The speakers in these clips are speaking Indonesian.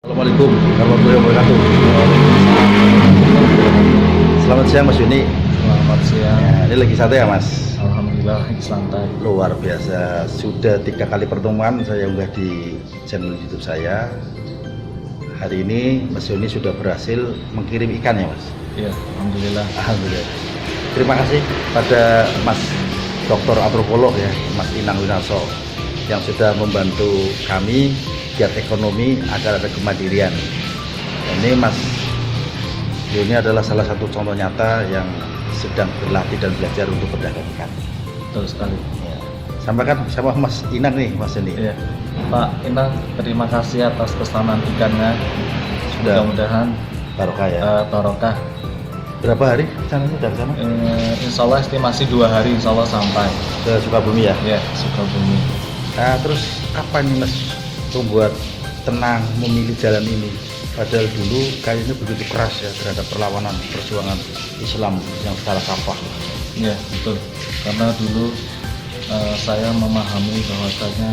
Assalamualaikum warahmatullahi wabarakatuh. Selamat siang Mas Yuni. Selamat siang. Ya, ini lagi santai ya Mas? Alhamdulillah lagi santai. Luar biasa. Sudah 3 kali pertemuan saya unggah di channel YouTube saya. Hari ini Mas Yuni sudah berhasil mengirim ikan ya Mas? Iya, alhamdulillah. Alhamdulillah. Terima kasih pada Mas Dokter Antropolog ya, Mas Inang Winarso yang sudah membantu kami giat ekonomi agar ada kemandirian. Ini Mas Yuni adalah salah satu contoh nyata yang sedang berlatih dan belajar untuk berdagang ikan. Betul sekali. Ya. Sampaikan sama Mas Inang nih, Mas Yuni. Iya. Pak Inang, terima kasih atas pesanan ikannya. Sudah. Mudah-mudahan Barokah ya. barokah. Berapa hari rencananya dari sana? Insya Allah estimasi 2 hari Insya Allah sampai. Ke Sukabumi ya. Ya, Sukabumi. Nah, terus apa nih Mas membuat tenang memilih jalan ini? Padahal dulu kayaknya begitu keras ya terhadap perlawanan perjuangan Islam yang secara kafah. Ya, betul. Karena dulu saya memahami bahwasanya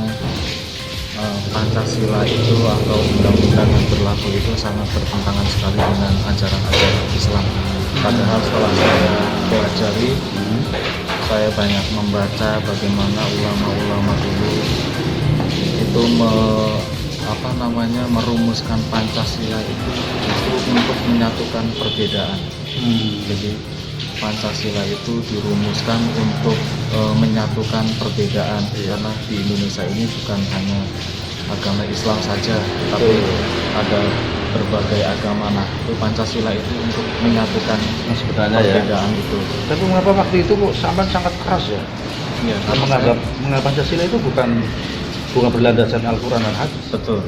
Pancasila itu atau undang-undang yang berlaku itu sangat bertentangan sekali dengan ajaran-ajaran Islam. Padahal setelah saya pelajari, saya banyak membaca bagaimana ulama-ulama dulu itu merumuskan Pancasila itu justru untuk menyatukan perbedaan. Jadi Pancasila itu dirumuskan untuk menyatukan perbedaan, karena di Indonesia ini bukan hanya agama Islam saja, tapi ada berbagai agama. Nah, itu Pancasila itu untuk menyatukan Sebenarnya perbedaan ya. itu. Tapi mengapa waktu itu kok sampai sangat keras ya? Ya, Menganggap Pancasila itu bukan berlandaskan Al-Quran dan hadis. betul.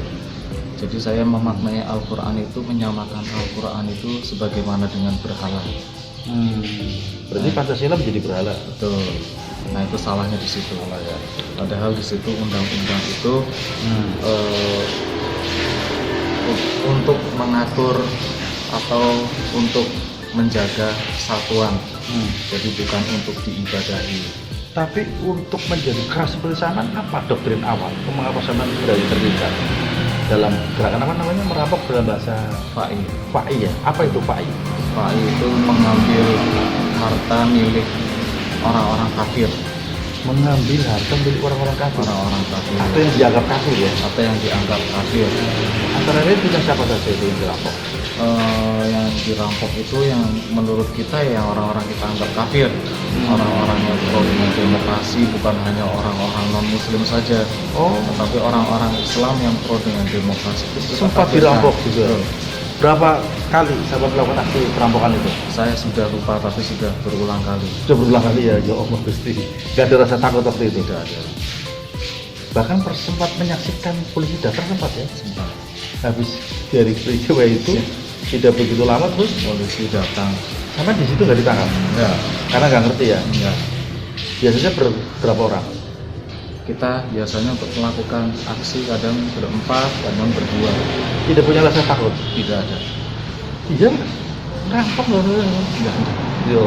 Jadi saya memaknai Al-Quran itu, menyamakan Al-Quran itu sebagaimana dengan berhala. Berarti Pancasila menjadi berhala. Betul. Nah, itu salahnya di situ. Ya. Padahal di situ undang-undang itu untuk mengatur atau untuk menjaga kesatuan. Jadi bukan untuk diibadahi. Tapi untuk menjadi keras seperti sana, apa doktrin awal? Mengapa sama berani terlibat dalam gerakan apa namanya merampok dalam bahasa FAI. FAI ya? Apa itu FAI? FAI itu mengambil harta milik orang-orang kafir. Mengambil harta milik orang-orang kafir. Orang-orang kafir. Atau yang dianggap kafir ya? Atau yang dianggap kafir. Antara lain punya siapa saja itu yang dirampok? Yang dirampok itu yang menurut kita ya orang-orang kita anggap kafir, orang-orang yang pro dengan demokrasi, bukan hanya orang-orang non muslim saja, tetapi orang-orang Islam yang pro dengan demokrasi itu Sempat dirampok juga. Berapa kali sahabat melakukan aksi perampokan itu? Saya sudah lupa, tapi sudah berulang kali. Sudah berulang kali ya, ya Allah Gusti. Gak ada rasa takut waktu itu? Tidak ada. Bahkan sempat menyaksikan polisi datang sempat ya? Sempat. Habis dari peristiwa itu tidak begitu lama terus Polisi datang. sama di situ nggak ditangkap? Enggak. Karena nggak ngerti ya? Enggak. Biasanya berapa orang? Kita biasanya untuk melakukan aksi kadang berempat, kadang berdua. Tidak punya rasa takut? Tidak ada. Iya, rampok loh. Enggak ada. Yo,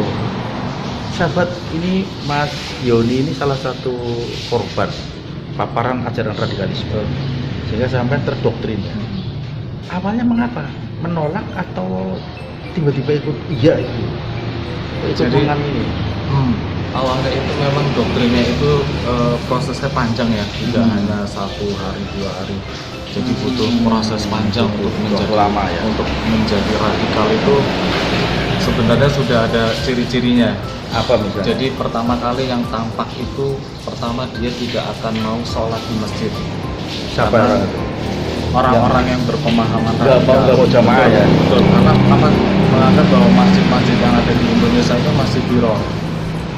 sahabat ini Mas Yoni ini salah satu korban paparan ajaran radikalisme sehingga sampai terdoktrin ya. Awalnya mengapa? Menolak atau tiba-tiba ikut iya itu? Jadi mengamini. Awalnya itu memang doktrinnya itu prosesnya panjang ya, tidak hanya 1 hari 2 hari. Jadi butuh proses panjang untuk menjadi lama ya. Untuk menjadi radikal itu sebenarnya sudah ada ciri-cirinya. Apa misalnya? Jadi pertama kali yang tampak itu, pertama dia tidak akan mau sholat di masjid. Siapa orang itu? Orang-orang yang berpemahaman Nggak mau jamaah ya? Betul, karena apa? Menganggap bahwa masjid-masjid yang ada di Indonesia itu masih biror.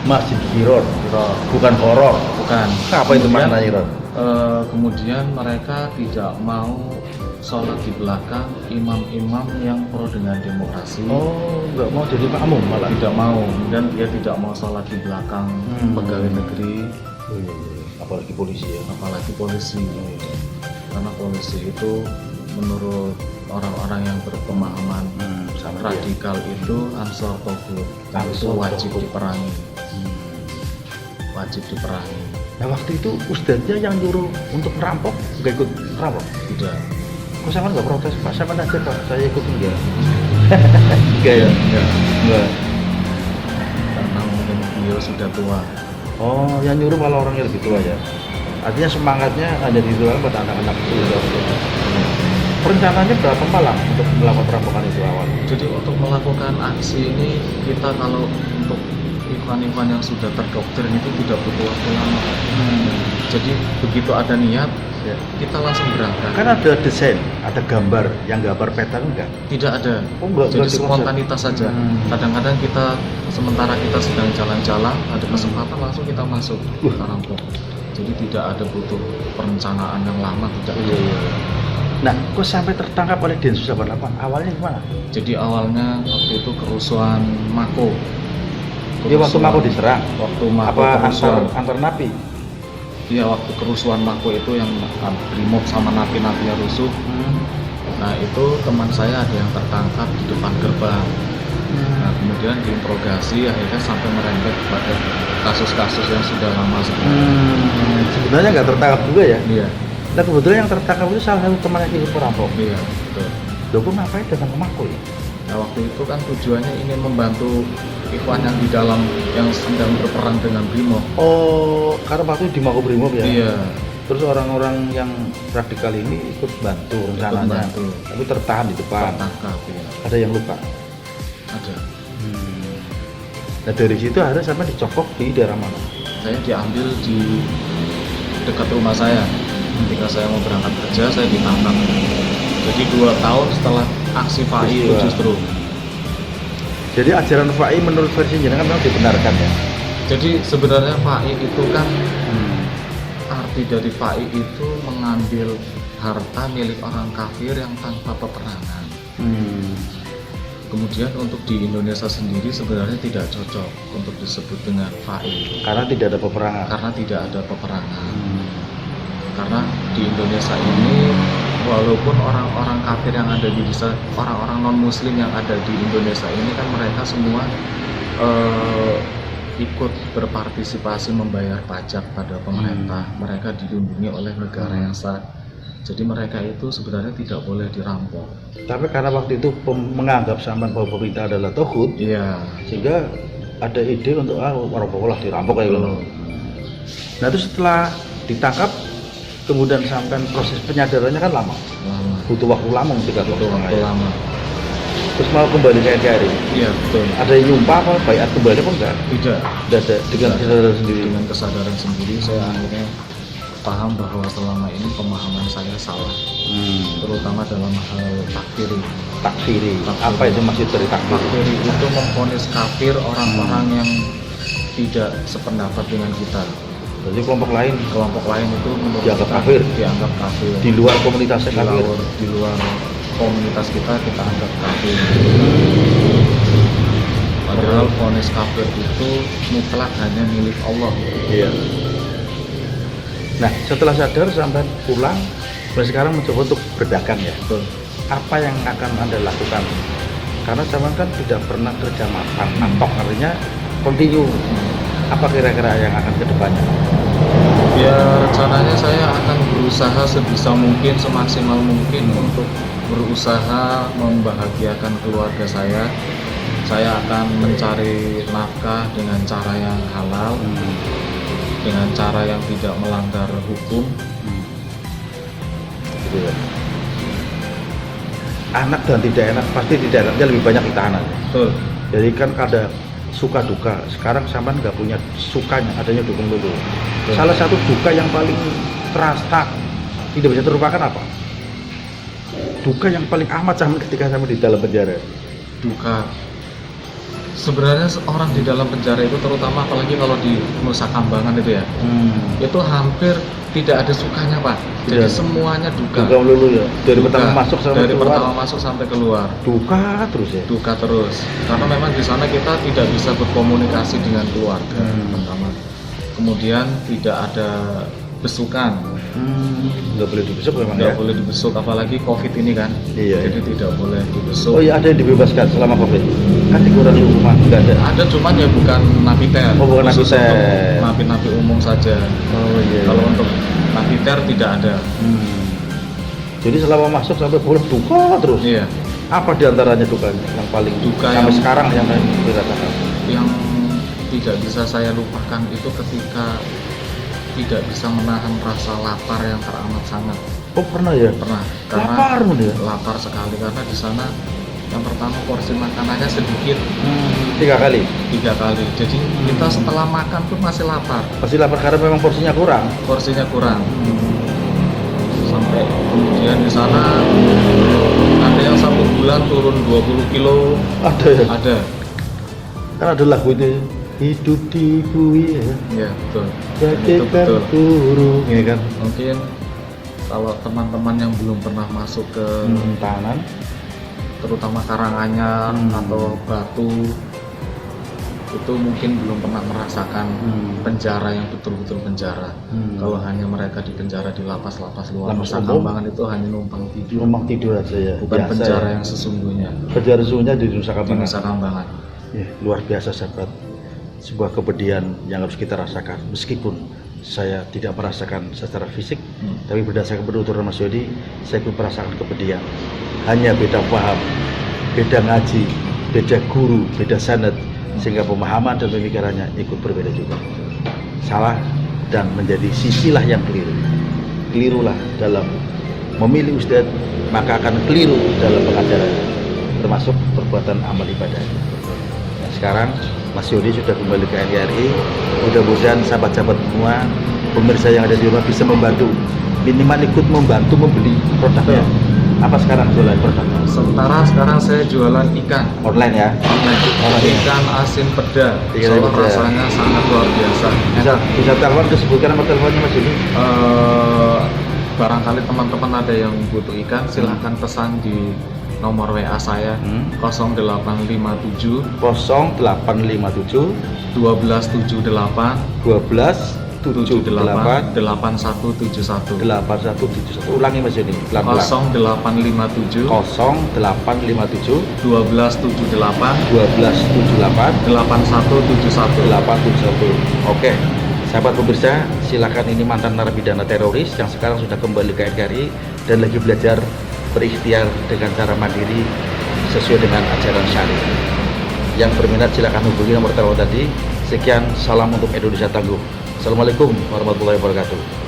Masjid Hiror, Biror. bukan horor. Bukan. Apa itu makna Hiror? Kemudian mereka tidak mau sholat di belakang imam-imam yang pro dengan demokrasi. Oh, nggak mau jadi makmum malah? Tidak mau, dan dia tidak mau sholat di belakang pegawai negeri, Apalagi polisi ya? apalagi polisi. Karena polisi itu menurut orang-orang yang berpemahaman sama radikal itu ansor togut, itu wajib diperangi. Wajib diperangi. Nah waktu itu ustadznya yang nyuruh untuk merampok nggak ikut merampok? Tidak. Kok sama nggak protes Pak, sama aja Pak, saya ikutin dia. Enggak ya? Enggak. Karena mungkin beliau sudah tua. Oh, yang nyuruh malah orang yang lebih tua ya. Artinya semangatnya ada di dalam pada anak-anak itu. Perencanaannya berapa malam untuk melakukan perampokan itu awal? Jadi untuk melakukan aksi ini kita kalau untuk ikhwan-ikhwan yang sudah terdoktrin itu tidak butuh waktu lama. Jadi begitu ada niat, Ya. kita langsung berangkat. Kan ada desain, ada gambar, yang gambar peta enggak? Tidak ada. Oh, enggak, Jadi enggak dikonsep. spontanitas saja. Kadang-kadang kita sementara kita sedang jalan-jalan, ada kesempatan langsung kita masuk ke rampok. Jadi tidak ada butuh perencanaan yang lama, tidak. Nah, kok sampai tertangkap oleh Densus 88? Awalnya gimana? Jadi awalnya waktu itu kerusuhan Mako. Dia waktu Mako diserang? Waktu Mako Apa kerusuhan. antar napi? Iya, waktu kerusuhan Mako itu yang Brimob sama napi-napinya rusuh. Nah itu teman saya ada yang tertangkap di depan gerbang. Nah kemudian diinterogasi akhirnya sampai merembet pada kasus-kasus yang sudah lama sebelumnya. Sebenarnya nggak tertangkap juga ya? Iya, Nah kebetulan yang tertangkap itu salah satu teman yang ikut perampok. iya, betul. Loh, kok ngapain datang ke Mako ya? Nah waktu itu kan tujuannya ingin membantu ikhwan yang di dalam yang sedang berperang dengan Brimob. Oh, karena waktu di Mako Brimob ya? Iya, Terus orang-orang yang radikal ini ikut bantu rencananya, bantu. tapi tertahan di depan. tertangkap ya. Ada yang luka. Ada. Nah dari situ akhirnya sampai dicokok di daerah mana? Saya diambil di dekat rumah saya. Ketika saya mau berangkat kerja, saya ditangkap. Jadi 2 tahun setelah aksi PAI itu Peristiwa. justru. Jadi ajaran FAI menurut versi jenengan memang dibenarkan ya? Jadi sebenarnya PAI itu kan arti dari PAI itu mengambil harta milik orang kafir yang tanpa peperangan. Kemudian untuk di Indonesia sendiri sebenarnya tidak cocok untuk disebut dengan PAI Karena tidak ada peperangan. karena tidak ada peperangan. Karena di Indonesia ini walaupun orang-orang kafir yang ada di desa, orang-orang non muslim yang ada di Indonesia ini kan mereka semua ikut berpartisipasi membayar pajak pada pemerintah. Mereka dilindungi oleh negara yang sah. Jadi mereka itu sebenarnya tidak boleh dirampok. Tapi karena waktu itu menganggap sampean bahwa pemerintah adalah tohut, Iya. sehingga ada ide untuk orang lah dirampok kayak gitu. Nah itu setelah ditangkap, kemudian sampai proses penyadarannya kan lama, Lama. butuh waktu lama mungkin kan Butuh waktu lama. Terus mau kembali ke NKRI, Iya betul. ada yang nyumpah apa bayar kembali apa enggak? Tidak. Tidak ada, dengan kesadaran sendiri. Dengan kesadaran sendiri saya akhirnya paham bahwa selama ini pemahaman saya salah, terutama dalam hal takfiri. Takfiri. Takfiri. Apa itu maksud dari takfiri? Takfiri itu memvonis kafir orang-orang yang tidak sependapat dengan kita. Jadi kelompok lain Kelompok lain itu menurut Dianggap kita kafir. dianggap kafir. di luar komunitasnya kafir. Di luar komunitas kita anggap kafir. Padahal vonis kafir itu mutlak hanya milik Allah. Iya. Nah setelah sadar sampai pulang, dan sekarang mencoba untuk berdagang ya. Betul. Apa yang akan Anda lakukan? Karena zaman kan tidak pernah kerja matok, artinya continue. Apa kira-kira yang akan kedepannya? Ya rencananya saya akan berusaha sebisa mungkin, semaksimal mungkin untuk berusaha membahagiakan keluarga saya. Saya akan mencari nafkah dengan cara yang halal, dengan cara yang tidak melanggar hukum. Gitu ya. Anak dan tidak enak pasti tidak enaknya lebih banyak kita anak. Betul. Jadi kan ada suka duka. Sekarang sampean nggak punya sukanya, adanya dukung dulu. Salah satu duka yang paling terasa tidak bisa terlupakan apa? Duka yang paling amat sampean ketika sampean di dalam penjara. Duka. Sebenarnya orang di dalam penjara itu terutama apalagi kalau di Nusa Kambangan itu ya, itu hampir tidak ada sukanya Pak. Jadi Tidak. semuanya duka. Duka melulu ya. Dari Duka. pertama masuk sampai Dari keluar. pertama masuk sampai keluar. Duka terus ya. Duka terus. Karena memang di sana kita tidak bisa berkomunikasi dengan keluarga pertama. Kemudian tidak ada besukan. Nggak boleh dibesuk memang Nggak ya. boleh dibesuk apalagi Covid ini kan. Iya, Jadi tidak boleh dibesuk. Oh iya, ada yang dibebaskan selama Covid. Kan dikurangi hukuman, enggak ada. Ada cuman ya bukan napiter. Oh, bukan Khusus napiter. untuk napi-napi umum saja. Oh iya. Kalau untuk napiter tidak ada. Jadi selama masuk sampai pulang duka terus. Iya. Apa diantaranya dukanya yang paling Duka sampai yang- sekarang yang dirasakan? Yang tidak bisa saya lupakan itu ketika tidak bisa menahan rasa lapar yang teramat sangat. Oh pernah ya? Pernah, karena Lapar ya? lapar sekali karena di sana yang pertama porsi makanannya sedikit 3 kali. 3 kali. Jadi kita setelah makan pun masih lapar, Pasti lapar karena memang porsinya kurang. porsinya kurang. Sampai kemudian di sana ada yang 1 bulan turun 20 kilo Ada ya? ada. Kan ada lagu itu hidup di bui ya. Ya betul. Dan itu Bagaikan betul. burung, ya kan? Mungkin kalau teman-teman yang belum pernah masuk ke Tangan. terutama Karanganyar Hmm. atau Batu itu mungkin belum pernah merasakan penjara yang betul-betul penjara. Kalau hanya mereka di penjara di lapas-lapas luar Lapas Nusa umum. Kambangan itu hanya numpang tidur, Rumah tidur aja ya. bukan Biasa penjara ya. yang sesungguhnya Penjara sesungguhnya di Nusa di Kambangan. Nusa Kambangan. Ya, luar biasa sahabat. Sebuah kepedihan yang harus kita rasakan. Meskipun saya tidak merasakan secara fisik, tapi berdasarkan penuturan Mas Yodi, saya pun merasakan kepedihan. Hanya beda paham, beda ngaji, beda guru, beda sanad, sehingga pemahaman dan pemikirannya ikut berbeda juga. Salah dan menjadi sisilah yang keliru. Kelirulah dalam memilih ustadz, maka akan keliru dalam pengajaran, termasuk perbuatan amal ibadah. Nah, sekarang Mas Yodi sudah kembali ke NKRI. Mudah-mudahan sahabat-sahabat semua, pemirsa yang ada di rumah bisa membantu, minimal ikut membantu membeli produknya. Apa sekarang jualan produknya? Sementara sekarang saya jualan ikan Online ya. online. Ikan asin peda. Ikan Soalnya peda. rasanya sangat luar biasa. Bisa telepon, disebutkan nomor teleponnya Mas Yodi. Barangkali teman-teman ada yang butuh ikan, silahkan pesan di nomor WA saya 0857 0857 1278 1278 8171 8171. Ulangi Mas Yodi, pelan-pelan. 0857 0857 1278 1278 8171. 871. Oke, sahabat pemirsa, silakan, ini mantan narapidana teroris yang sekarang sudah kembali ke NKRI dan lagi belajar berikhtiar dengan cara mandiri sesuai dengan ajaran syariah. Yang berminat silakan hubungi nomor telepon tadi. Sekian, salam untuk Indonesia Tangguh. Assalamualaikum warahmatullahi wabarakatuh.